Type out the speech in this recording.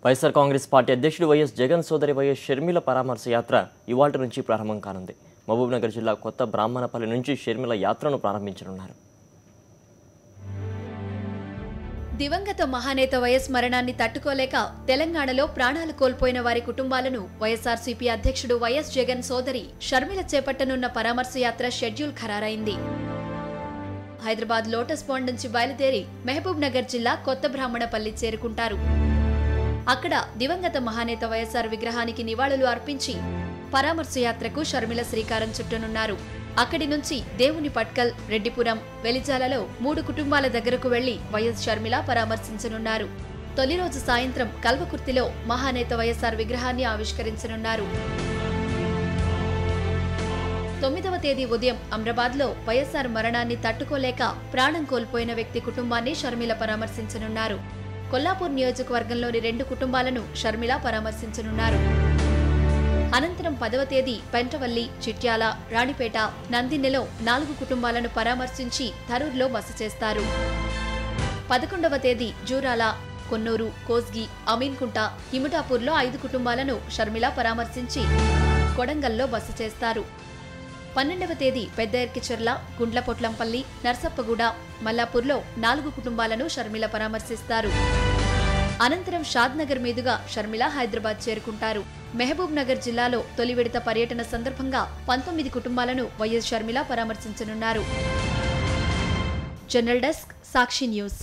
YSR Congress party అధ్యక్షుడు YS Jagan సోదరి YS Sharmila పరామర్శ యాత్ర ఇవాల్టి నుంచి ప్రారంభం కానుంది. మహబూబ్నగర్ జిల్లా కొత్త బ్రాహ్మణపల్లి నుంచి షర్మిల యాత్రను ప్రారంభించనున్నారు. దివంగత మహానేత వైఎస్ మరణాన్ని తట్టుకోలేక తెలంగాణలో ప్రాణాలు కోల్పోయిన వారి కుటుంబాలను వైఎస్ఆర్సీపీ అధ్యక్షుడు వైఎస్ జగన్ సోదరి షర్మిల చేపట్టనున్న పరామర్శ యాత్ర షెడ్యూల్ ఖరారైంది. హైదరాబాద్ లోటస్ పాండ్ నుంచి బయలుదేరి మహబూబ్ నగర్ జిల్లా కొత్త బ్రాహ్మణపల్లి చేరుకుంటారు. అక్కడ దివంగత మహానేత వైఎస్ఆర్ విగ్రహానికి నివాళులు అర్పించి పరామర్శ యాత్రకు షర్మిల శ్రీకారం చుట్టనున్నారు. అక్కడి నుంచి దేవుని పట్కల్, రెడ్డిపురం, వెలిజాలలో 3 కుటుంబాల దగ్గరకు వెళ్లి వైఎస్ షర్మిల పరామర్శించనున్నారు. తొలి రోజు సాయంత్రం కల్వకుర్తిలో మహానేత వైఎస్ఆర్ విగ్రహాన్ని ఆవిష్కరించనున్నారు. 9వ తేదీ ఉదయం అమ్రాబాద్లో వైఎస్ఆర్ మరణాన్ని తట్టుకోలేక ప్రాణం కోల్పోయిన వ్యక్తి కుటుంబాన్ని షర్మిల పరామర్శించనున్నారు. కొల్లాపూర్ నియోజకవర్గంలోని 2 కుటుంబాలను షర్మిల పరామర్శించనున్నారు. అనంతరం 10వ తేదీ పెంటవల్లి, చిట్యాల, రాణిపేట, నందిన్నెలో 4 కుటుంబాలను పరామర్శించి థరూర్లో బస చేస్తారు. 11వ తేదీ జూరాల, కొన్నూరు, కోస్గి, అమీన్కుంట, హిముటాపూర్లో 5 కుటుంబాలను షర్మిల పరామర్శించి కొడంగల్లో బస చేస్తారు. 12వ తేదీ పెద్ద ఎర్కిచెర్ల, గుండ్లపొట్లంపల్లి, నర్సప్పగూడ, మల్లాపూర్లో 4 కుటుంబాలను షర్మిల పరామర్శిస్తారు. అనంతరం షాద్నగర్ మీదుగా షర్మిల హైదరాబాద్ చేరుకుంటారు. మహబూబ్ నగర్ జిల్లాలో తొలి విడత పర్యటన సందర్భంగా 19 కుటుంబాలను వైఎస్ షర్మిల పరామర్శించనున్నారు. జనరల్ డెస్క్, సాక్షి న్యూస్.